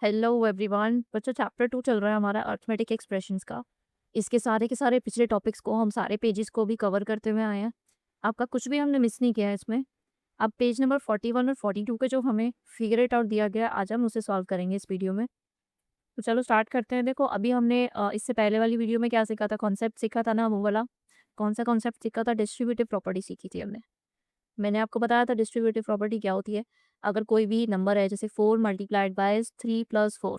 Hello everyone. बच्चों chapter 2 चल रहा है हमारा अर्थमेटिक एक्सप्रेशंस का। इसके सारे के सारे पिछले टॉपिक्स को हम सारे पेजेस को भी कवर करते हुए आए हैं। आपका कुछ भी हमने मिस नहीं किया है इसमें। अब पेज नंबर 41 और 42 के जो हमें फिगर इट आउट दिया गया आज हम उसे सॉल्व करेंगे इस वीडियो में। तो चलो स्टार्ट करते हैं। देखो अभी हमने इससे पहले वाली वीडियो में क्या सीखा था, कॉन्सेप्ट सीखा था ना, वो वाला कौन सा कॉन्सेप्ट सीखा था, डिस्ट्रीब्यूटिव प्रॉपर्टी सीखी थी हमने। मैंने आपको बताया था डिस्ट्रीब्यूटिव प्रॉपर्टी क्या होती है। अगर कोई भी नंबर है जैसे 4 मल्टीप्लाइड बाय 3 प्लस 4,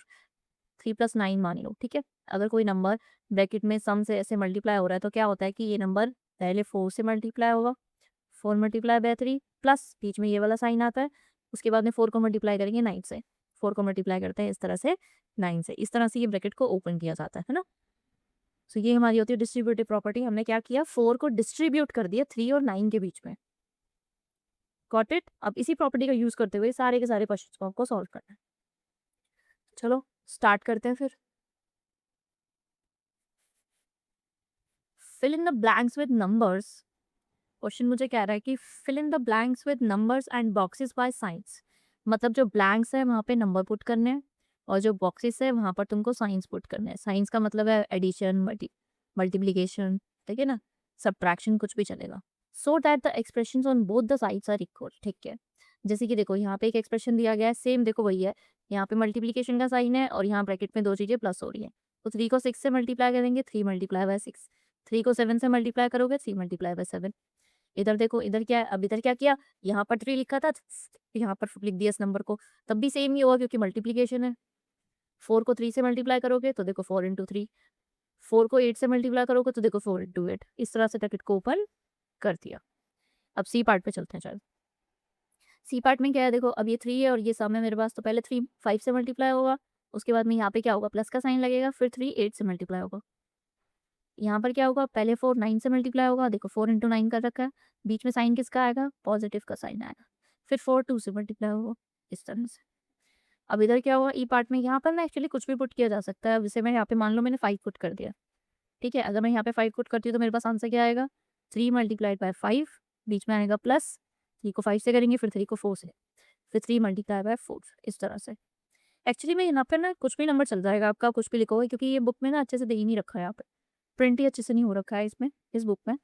3 प्लस 9 मान लो, ठीक है। अगर कोई नंबर ब्रैकेट में सम से ऐसे मल्टीप्लाई हो रहा है तो क्या होता है कि ये नंबर पहले 4 से मल्टीप्लाई होगा, 4 मल्टीप्लाई बाय 3 प्लस बीच में ये वाला साइन आता है। उसके बाद में 4 को मल्टीप्लाई करेंगे 9 से, 4 को मल्टीप्लाई करते हैं इस तरह से 9 से, इस तरह से ये ब्रैकेट को ओपन किया जाता है ना। तो ये हमारी होती है डिस्ट्रीब्यूटिव प्रॉपर्टी। हमने क्या किया, 4 को डिस्ट्रीब्यूट कर दिया 3 और 9 के बीच में। Got it. अब इसी प्रॉपर्टी का यूज करते हुए सारे के सारे क्वेश्चंस को आपको सॉल्व करना है। चलो स्टार्ट करते हैं फिर। Fill in the blanks with numbers. Question मुझे कह रहा है कि fill in the blanks with numbers and boxes by science. मतलब जो ब्लैंक्स है वहाँ पे नंबर पुट करने हैं और जो बॉक्सेस है वहाँ पर तुमको साइंस पुट करने हैं। साइंस का मतलब है एडिशन, मल्टीप्लीकेशन, ठीक है ना, सब्ट्रैक्शन, कुछ भी चलेगा। So that the expressions on both the sides are equal. ठीक है, जैसे कि देखो यहाँ पे एक एक्सप्रेशन दिया गया है, सेम देखो वही है। यहाँ पे मल्टीप्लीकेशन का साइन है और यहाँ ब्रैकेट में दो चीजें प्लस हो रही है। तो 3 को 6 से मल्टीप्लाई करेंगे, 3 मल्टीप्लाई बाय 6। 3 को 7 से मल्टीप्लाई करोगे, 3 मल्टीप्लाई बाय 7। इधर देखो, इधर क्या है, अब इधर क्या किया, यहाँ पर 3 लिखा था, यहाँ पर लिख दिया इस नंबर को। तब भी सेम ही होगा क्योंकि मल्टीप्लीकेशन है। 4 को 3 से मल्टीप्लाई करोगे तो देखो 4 इंटू 3। 4 को 8 से मल्टीप्लाई करोगे तो देखो 4 इंटू 8। इस तरह से ब्रैकेट को ओपन कर दिया। अब सी पार्ट पे चलते हैं। चल, सी पार्ट में क्या है, देखो अब ये 3 है और ये सम है मेरे पास, तो पहले 3 5 से मल्टीप्लाई होगा। उसके बाद में यहाँ पे क्या होगा, प्लस का साइन लगेगा, फिर 3 8 से मल्टीप्लाई होगा। यहाँ पर क्या होगा, पहले 4 9 से मल्टीप्लाई होगा, देखो 4 इंटू 9 कर रखा है। बीच में साइन किसका आएगा, पॉजिटिव का साइन आएगा। फिर 4 2 से मल्टीप्लाई होगा, इस तरह से। अब इधर क्या हुआ, ई पार्ट में यहाँ पर ना एक्चुअली कुछ भी पुट किया जा सकता है। जैसे मैं यहाँ पे मान लो मैंने 5 पुट कर दिया, ठीक है। अगर मैं यहाँ पे 5 पुट करती हूँ तो मेरे पास आंसर क्या आएगा, 3 मल्टीप्लाइड बाय 5, बीच में आएगा प्लस। 3 को 5 से करेंगे, फिर 3 को 4 से, फिर 3 मल्टीप्लाई बाय 4, इस तरह से। एक्चुअली में यहाँ पे ना कुछ भी नंबर चल जाएगा आपका, कुछ भी लिखोगे, क्योंकि ये बुक में ना अच्छे से दे ही नहीं रखा है, यहाँ पे प्रिंट ही अच्छे से नहीं हो रखा है इसमें, इस बुक में।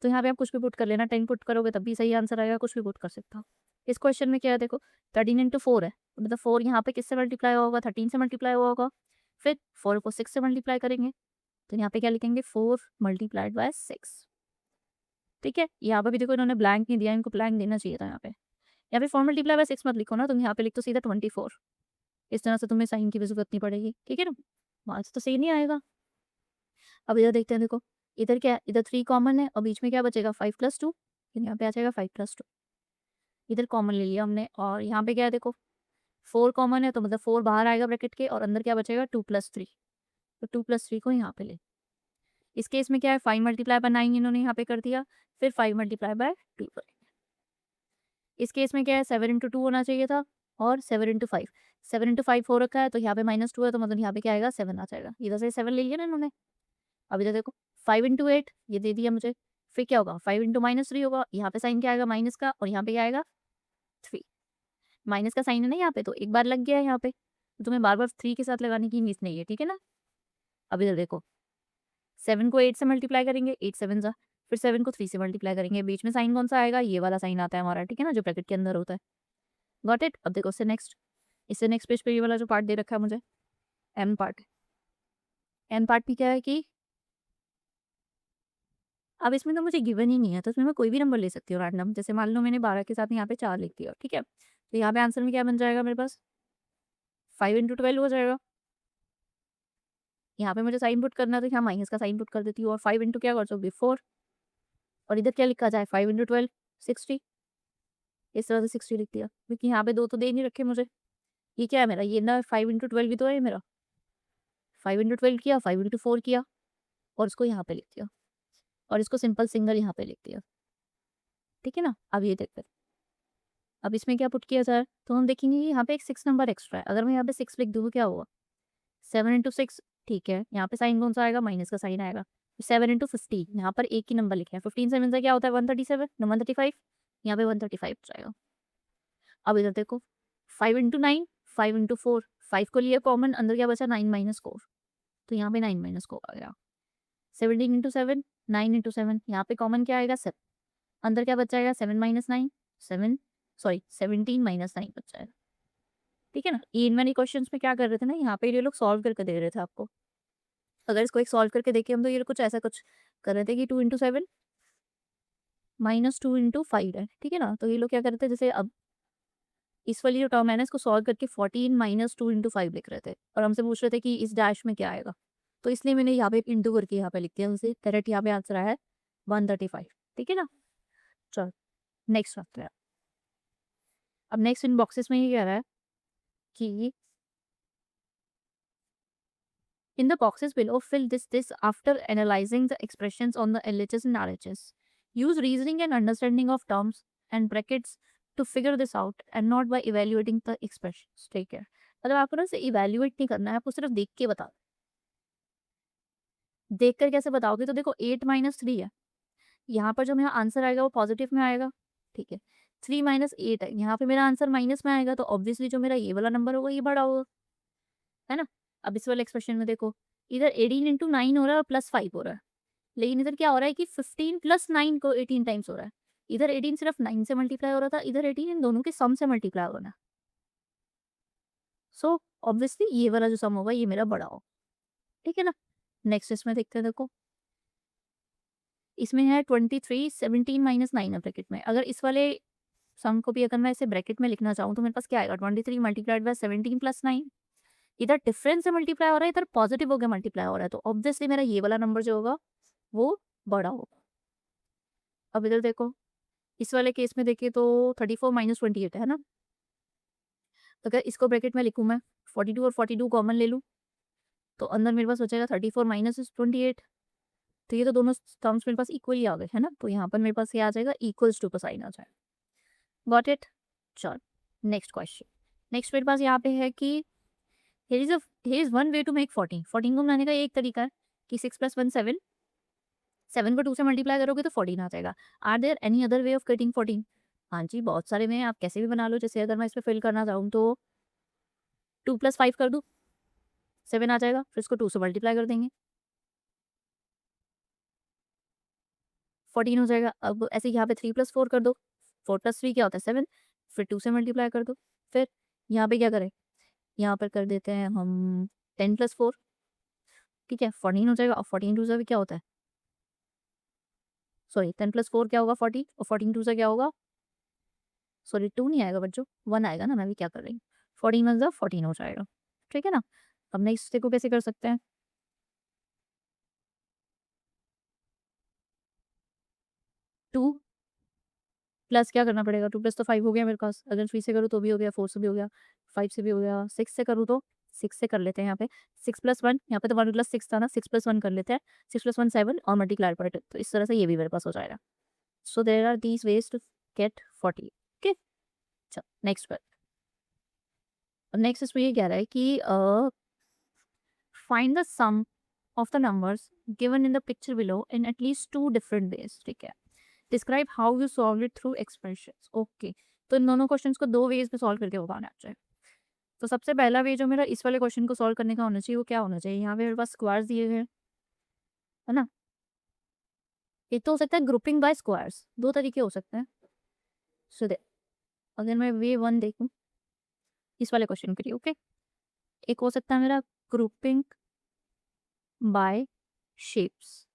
तो यहाँ पे आप कुछ भी पुट कर लेना, 10 पुट करोगे तब भी सही आंसर आएगा, कुछ भी पुट कर सकता हो। इस क्वेश्चन में क्या है, देखो 13 इंटू 4 है, तो मतलब 4 यहाँ पे किससे मल्टीप्लाई होगा, 13 से मल्टीप्लाई हुआ होगा। फिर 4 को 6 से मल्टीप्लाई करेंगे, तो यहाँ पे क्या लिखेंगे, 4 मल्टीप्लाइड बाय 6। ठीक है, यहाँ पे भी देखो इन्होंने ब्लैंक नहीं दिया, इनको ब्लैंक देना चाहिए था। यहाँ पे 4 मल्टीप्लाई बाय 6 मत लिखो ना, तुम यहाँ पे लिख दो सीधा 24। इस तरह से तुम्हें साइन की भी जरूरत नहीं पड़ेगी, ठीक है ना, मार्क्स तो सही नहीं आएगा। अब इधर देखते हैं, देखो इधर क्या है, इधर 3 कॉमन है और बीच में क्या बचेगा, 5 प्लस 2। यहाँ पे आ जाएगा 5 प्लस 2, इधर कॉमन ले लिया हमने। और यहाँ पे क्या है, देखो 4 कॉमन है तो मतलब 4 बाहर आएगा ब्रैकेट के, और अंदर क्या बचेगा, 2 प्लस 3। तो 2 प्लस 3 को यहाँ पे ले। इस केस में क्या है, 5 मल्टीप्लाई बाय 9 इन्होंने यहाँ पे कर दिया, फिर 5 मल्टीप्लाई बाय 2 करेंगे। इस केस में क्या है, 7 इंटू 2 होना चाहिए था, और 7 इंटू 5। 7 इंटू 5 हो रखा है, तो यहाँ पे -2 है, तो मतलब यहाँ पे क्या आएगा, 7 आ जाएगा। इधर से 7 ले लिया ना इन्होंने। अब इधर देखो 5 इंटू 8 ये दे दिया मुझे। फिर क्या होगा, 5 इंटू -3 होगा, यहाँ पे साइन क्या आएगा, माइनस का, और यहाँ पे क्या आएगा, 3। माइनस का साइन है ना यहाँ पे, तो एक बार लग गया है यहाँ पे, तो तुम्हें बार बार 3 के साथ लगाने की नीड नहीं है, ठीक है ना। अब इधर देखो 7 को 8 से मल्टीप्लाई करेंगे, 8 7 जा, फिर 7 को 3 से मल्टीप्लाई करेंगे, बीच में साइन कौन सा आएगा, ये वाला साइन आता है हमारा, ठीक है ना, जो ब्रैकेट के अंदर होता है। Got it. अब देखो इससे नेक्स्ट पेज पे ये वाला जो पार्ट दे रखा है मुझे, एम पार्ट। एम पार्ट भी क्या है कि अब इसमें तो मुझे गिवन ही नहीं है, तो इसमें मैं कोई भी नंबर ले सकती हूँ रैंडम। जैसे मान लो मैंने 12 के साथ यहाँ पे 4 लिख दिया, ठीक है, तो यहाँ पे आंसर में क्या बन जाएगा मेरे पास, 5 इंटू 12 हो जाएगा। यहाँ पे मुझे साइन पुट करना है, तो यहाँ माइनस का साइन पुट कर देती हूँ, और 5 इंटू क्या कर दोगे, 4। और इधर क्या लिखा जाए, 5 इंटू 12 60। इस तरह से 60 लिख दिया, क्योंकि यहाँ पे 2 तो दे नहीं रखे मुझे। ये क्या है मेरा, ये ना 5 इंटू 12 भी तो है मेरा। 5 इंटू 12 किया, 5 इंटू 4 किया, और इसको यहाँ पे लिख दिया, और इसको सिंपल सिंगल यहाँ पे लिख दिया, ठीक है ना। अब ये देखते हैं, अब इसमें क्या पुट किया जाए, तो हम देखेंगे कि यहाँ पे एक 6 नंबर एक्स्ट्रा है। अगर मैं यहाँ पे 6 लिख दूँ तो क्या होगा, 7 इंटू 6, ठीक है। यहाँ पे साइन कौन सा आएगा, माइनस का साइन आएगा। 7 इंटू 15, यहाँ पर एक ही नंबर लिखे हैं, 15 7 से क्या होता है, 137 न 135, यहाँ पे 135 हो जाएगा। अब इधर देखो 5 इंटू 9, 5 इंटू 4, 5 को लिया कॉमन, अंदर क्या बचा 9 माइनस 4, तो यहाँ पे 9 माइनस 4 आ गया। 17 इंटू 7, 9 इंटू 7, यहाँ पे कॉमन क्या आएगा 7, अंदर क्या बच जाएगा 7 माइनस 9, 7 सॉरी 17 माइनस 9 बच जाएगा। ठीक है ना, इन वाले क्वेश्चंस में क्या कर रहे थे ना, यहाँ पे ये लोग सॉल्व करके दे रहे थे आपको। अगर इसको एक सॉल्व करके देखें हम, तो ये कुछ ऐसा कुछ कर रहे थे कि 2 इंटू 7 माइनस 2 इंटू 5 है। ठीक है ना, तो ये लोग क्या कर रहे थे, जैसे अब इस वाली जो टर्म है ना, इसको सॉल्व करके 14 माइनस 2 इंटू 5 लिख रहे थे, और हमसे पूछ रहे थे कि इस डैश में क्या आएगा, तो इसलिए मैंने यहाँ पे इंटू करके यहाँ पे लिख दिया, उसे करेक्ट यहाँ पे आंसर आया है 135। ठीक है ना, चलो नेक्स्ट रखते हैं। अब नेक्स्ट इन बॉक्सेस में ये कह रहा है कि in the boxes below, fill this after analyzing the expressions on the LHS and RHS. Use reasoning and understanding of terms and brackets to figure this out and not by evaluating the expressions. ठीक है, मतलब आपको ना इसे evaluate नहीं करना है, आपको सिर्फ देख के बता, देख कर कैसे बताओगे, तो देखो 8 माइनस 3 है, यहाँ पर जो मेरा आंसर आएगा वो पॉजिटिव में आएगा। ठीक है, 3 माइनस 8 है, यहाँ पे मेरा आंसर माइनस में आएगा, तो ऑब्वियसली जो मेरा ये वाला नंबर होगा ये बड़ा होगा, है ना। अब इस वाले एक्सप्रेशन में देखो, इधर 18 इंटू 9 हो रहा है और प्लस 5 हो रहा है, लेकिन इधर क्या हो रहा है कि 15 प्लस 9 को 18 टाइम्स हो रहा है। इधर 18 सिर्फ 9 से मल्टीप्लाई हो रहा था, इधर 18 इन दोनों के सम से मल्टीप्लाई हो रहा है। सो ऑब्वियसली ये वाला जो सम होगा ये मेरा बड़ा होगा। ठीक है ना, नेक्स्ट इसमें देखते हैं। देखो इसमें है 23, 17 माइनस 9 है ब्रैकेट में। अगर इस वाले सम को भी अगर मैं इसे ब्रैकेट में लिखना चाहूँ तो मेरे पास क्या आएगा, 23 मल्टीप्लाइड बाय 17 प्लस 9। इधर डिफरेंस से मल्टीप्लाई हो रहा है, इधर पॉजिटिव होकर मल्टीप्लाई हो रहा है, तो ऑब्वियसली मेरा ये वाला नंबर जो होगा वो बड़ा होगा। अब इधर देखो, इस वाले केस में देखिए तो 34 माइनस 28 है ना, तो अगर इसको ब्रैकेट में लिखूँ मैं, 42 और 42 कॉमन ले लूँ, तो अंदर मेरे पास बचेगा 34 माइनस 28। तो ये तो दोनों टर्म्स मेरे पास इक्वली आ गए, है ना, तो यहाँ पर मेरे पास ये आ जाएगा इक्वल्स टू का साइन आ जाएगा। गॉट इट, चल नेक्स्ट क्वेश्चन। नेक्स्ट मेरे पास यहाँ पे है कि here is one way to make 14 को बनाने का एक तरीका है कि 6 प्लस 1 7, 7 को 2 से मल्टीप्लाई करोगे तो 14 आ जाएगा। Are there any other way of getting 14? हाँ जी, बहुत सारे में आप कैसे भी बना लो। जैसे अगर मैं इस पे फिल करना चाहूँ तो 2 प्लस 5 कर दूँ, 7 आ जाएगा, फिर इसको 2 से मल्टीप्लाई कर देंगे, 14 हो जाएगा। अब ऐसे यहाँ पे 3 प्लस 4 कर दो, 4 प्लस 3 क्या होता है 7, फिर 2 से मल्टीप्लाई कर दो। फिर यहाँ पे क्या करें, यहाँ पर कर देते हैं हम 10 प्लस 4, ठीक है, 14 हो जाएगा। और 14 टू से क्या होता है, सॉरी 10 प्लस 4 क्या होगा 40, और 14 टू से क्या होगा, सॉरी 2 नहीं आएगा बच्चों, 1 आएगा ना, मैं भी क्या कर रही हूँ, 14 वन ज़ा 14 हो जाएगा। ठीक है ना, अब नेक्स्ट देखो कैसे कर सकते हैं। 2 प्लस क्या करना पड़ेगा, 2 प्लस तो 5 हो गया मेरे पास, अगर 3 से करूँ तो भी हो गया, 4 से भी हो गया, 5 से भी हो गया, 6 से करूँ तो 6 से कर लेते हैं। यहाँ पे 6 प्लस 1, यहाँ पे तो 1 प्लस 6 था ना, 6 प्लस 1 कर लेते हैं, 6 प्लस 1 7 और मल्टीप्लाई पर, तो इस तरह से ये भी मेरे पास हो जाएगा। So there are these ways to get 40। Okay, चल नेक्स्ट पर। नेक्स्ट इसमें ये कह रहा है कि find the sum of the numbers given in the picture below in at least 2 different ways. ठीक है, describe how you solve it through expressions. Okay, तो इन दोनों क्वेश्चंस को 2 वेज में सॉल्व करके बताना चाहिए। तो सबसे पहला वे जो मेरा इस वाले क्वेश्चन को सॉल्व करने का होना चाहिए वो क्या होना चाहिए, यहाँ पे मेरे पास स्क्वायर्स दिए हुए हैं, है ना। एक तो हो सकता है ग्रुपिंग बाय स्क्वायर्स, 2 तरीके हो सकते हैं। सो दे, अगर मैं वे 1 देखूं इस वाले क्वेश्चन के लिए, ओके, एक हो सकता है मेरा ग्रुपिंग बाय शेप्स।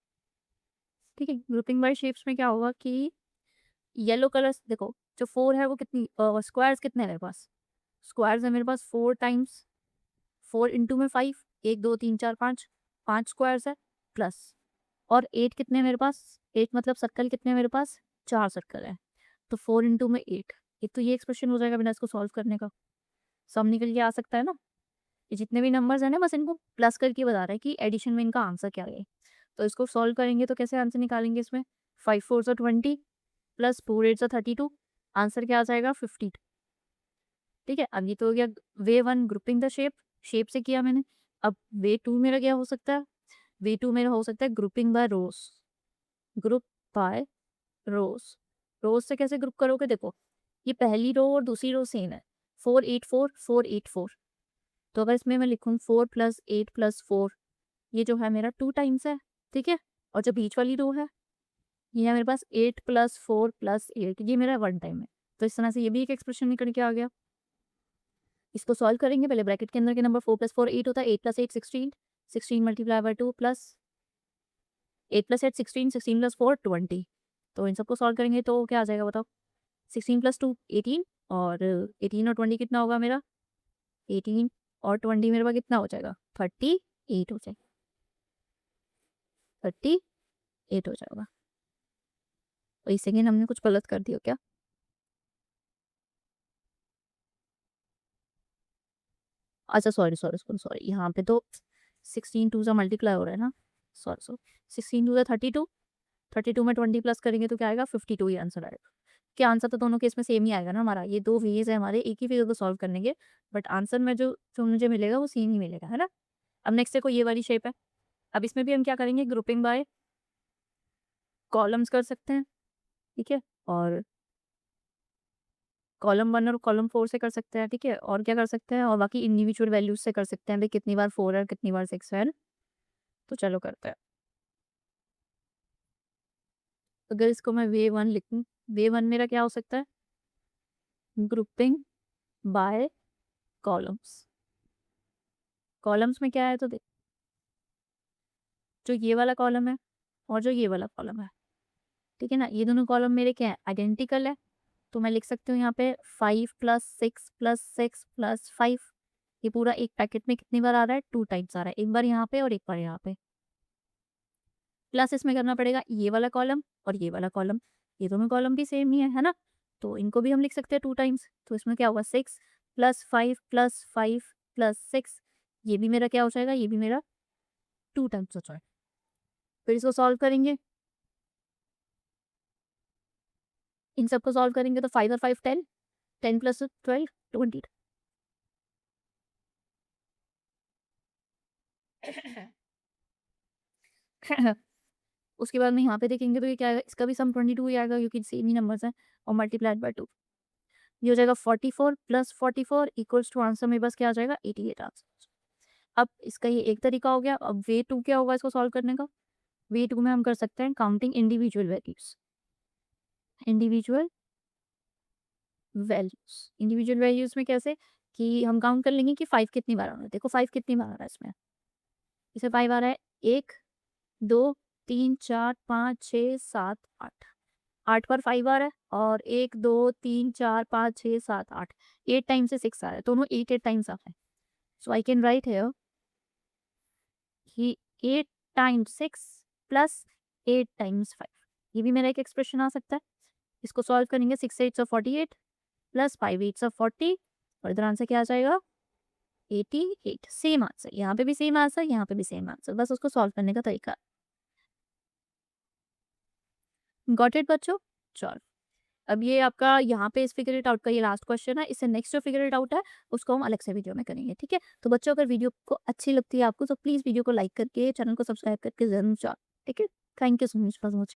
ठीक है, ग्रुपिंग बाय शेप्स में क्या होगा कि येलो कलर्स देखो, जो 4 है वो कितनी स्क्वायर्स कितने हैं मेरे पास, स्क्वायर्स है मेरे पास 4 टाइम्स 4 इंटू में 5, 1 2 3 4 5, 5 स्क्वायर्स है प्लस, और 8 कितने हैं मेरे पास, 8 मतलब सर्कल कितने हैं मेरे पास, 4 सर्कल है, तो 4 इंटू में 8। एक तो ये एक्सप्रेशन हो जाएगा बिना इसको सॉल्व करने का, सम निकल के आ सकता है ना। ये जितने भी नंबर्स हैं ना, बस इनको प्लस करके बता रहा है कि एडिशन में इनका आंसर क्या है। तो इसको सॉल्व करेंगे तो कैसे आंसर निकालेंगे इसमें, 5 4 सा 20 प्लस 4 8 सा 32, आंसर क्या आ जाएगा 52। ठीक है, अब ये तो हो गया वे 1 ग्रुपिंग द शेप, शेप से किया मैंने। अब वे 2 मेरा क्या हो सकता है, वे 2 मेरा हो सकता है grouping by rows, group by rows. Rows से कैसे ग्रुप करोगे, देखो ये पहली रो और दूसरी रो सेम है, 4 8 4 4 8 4, तो अगर इसमें मैं लिखूँ 4 + 8 + 4, ये जो है मेरा 2 टाइम्स है, ठीक है? और जो बीच वाली रो है, ये है मेरे पास 8 + 4 + 8, ये मेरा 1 टाइम है। तो इस तरह से ये भी एक एक्सप्रेशन निकल के आ गया। इसको सॉल्व करेंगे, पहले ब्रैकेट के अंदर के नंबर 4 + 4 8 होता है, 8 + 8 16, 16 × 2 प्लस 8 + 8 16, 16 + 4 20। तो इन सबको सॉल्व करेंगे तो क्या आ जाएगा बताओ? 16 + 2 18, और 18 और 20 कितना होगा मेरा? 18 और 20 मेरे पास कितना हो जाएगा? 38 हो जाएगा, 38 हो जाएगा। तो एक सेकंड, हमने कुछ गलत कर दिया क्या? अच्छा सॉरी, सॉरी, सॉरी, सॉरी, यहाँ पे तो 16 2 से मल्टीप्लाई हो रहा है ना? सॉरी, सॉरी, 16 2 से 32, 32 में 20 प्लस करेंगे तो क्या आएगा? 52 ही आंसर आएगा। क्या आंसर तो दोनों केस में सेम ही आएगा ना हमारा? ये 2 वेज़ है हमारे एक ही फिगर को सॉल्व करने के, बट आंसर में जो जो मुझे मिलेगा वो सेम ही मिलेगा, है ना? अब नेक्स्ट देखो, ये वाली शेप है। अब इसमें भी हम क्या करेंगे? ग्रुपिंग बाय कॉलम्स कर सकते हैं, ठीक है? और कॉलम 1 और कॉलम 4 से कर सकते हैं, ठीक है? और क्या कर सकते हैं? और बाकी इंडिविजुअल वैल्यूज़ से कर सकते हैं, भई कितनी बार 4 है और कितनी बार 6 है ना? तो चलो करते हैं। अगर इसको मैं वे 1 लिखूँ, वे 1 मेरा क्या हो सकता है? Grouping bye columns. कॉलम्स में क्या है तो जो ये वाला कॉलम है और जो ये वाला कॉलम है, ठीक है ना? ये दोनों कॉलम मेरे क्या है? आइडेंटिकल है। तो मैं लिख सकती हूँ यहाँ पे 5 + 6 + 6 + 5। ये पूरा एक पैकेट में कितनी बार आ रहा है? 2 टाइम्स आ रहा है। एक बार यहाँ पे और एक बार यहाँ पे। प्लस इसमें करना पड़ेगा ये वाला कॉलम और ये वाला कॉलम। ये दोनों कॉलम भी सेम ही है ना? तो इनको भी हम लिख सकते हैं 2 टाइम्स। तो इसमें क्या होगा? 6 + 5 + 5 + 6, ये भी मेरा क्या हो जाएगा? ये भी मेरा 2 टाइम्स हो जाएगा। फिर इसको सॉल्व करेंगे। इन सबको सॉल्व करेंगे तो 5 और 5 10, 10 + 12 20। उसके बाद में यहाँ पे देखेंगे तो ये क्या आएगा? इसका भी सम 22 ही आएगा क्योंकि सेम ही नंबर्स हैं, और मल्टीप्लाइड बाय 2। ये हो जाएगा 44 + 44 इक्वल्स टू आंसर मेरे पास क्या आ जाएगा? 88 आंसर। अब इसका ये एक तरीका हो गया। अब वे 2 क्या होगा इसको सॉल्व करने का? वे 2 में हम कर सकते हैं counting individual values. Individual values. Individual values में कैसे? कि हम काउंट कर लेंगे कि 5 कितनी बार आ रहा है। देखो 5 कितनी बार आ रहा है इसमें? इसमें 5 आ रहा है 1, 2, 3, 4, 5, 6, 7, 8। 8 बार 5 आ रहा है, और 1, 2, 3, 4, 5, 6, 7, 8। 8 टाइम्स से 6 आ रहा है। दोनों 8 टाइम्स आ रहा है। सो आई कैन राइट हियर कि 8 टाइम्स 6 प्लस 8 टाइम्स 5। ये भी मेरा एक एक्सप्रेशन आ सकता है। इसको सॉल्व करेंगे, 6 8 48 प्लस 5 8 40, और इधर आंसर क्या आ जाएगा? 88। सेम आंसर, यहाँ पे भी सेम आंसर, यहाँ पे भी सेम आंसर, बस उसको सॉल्व करने का तरीका। गॉट इट बच्चों? चलो, अब ये आपका यहाँ पे इस फिगर इट आउट का ये लास्ट क्वेश्चन है। इससे नेक्स्ट जो फिगर इट आउट है उसको हम अलग से वीडियो में करेंगे, ठीक है? तो बच्चों, अगर वीडियो को अच्छी लगती है आपको तो प्लीज़ वीडियो को लाइक करके, चैनल को सब्सक्राइब करके ज़रूर जाओ, ठीक है? Thank you so much for watching.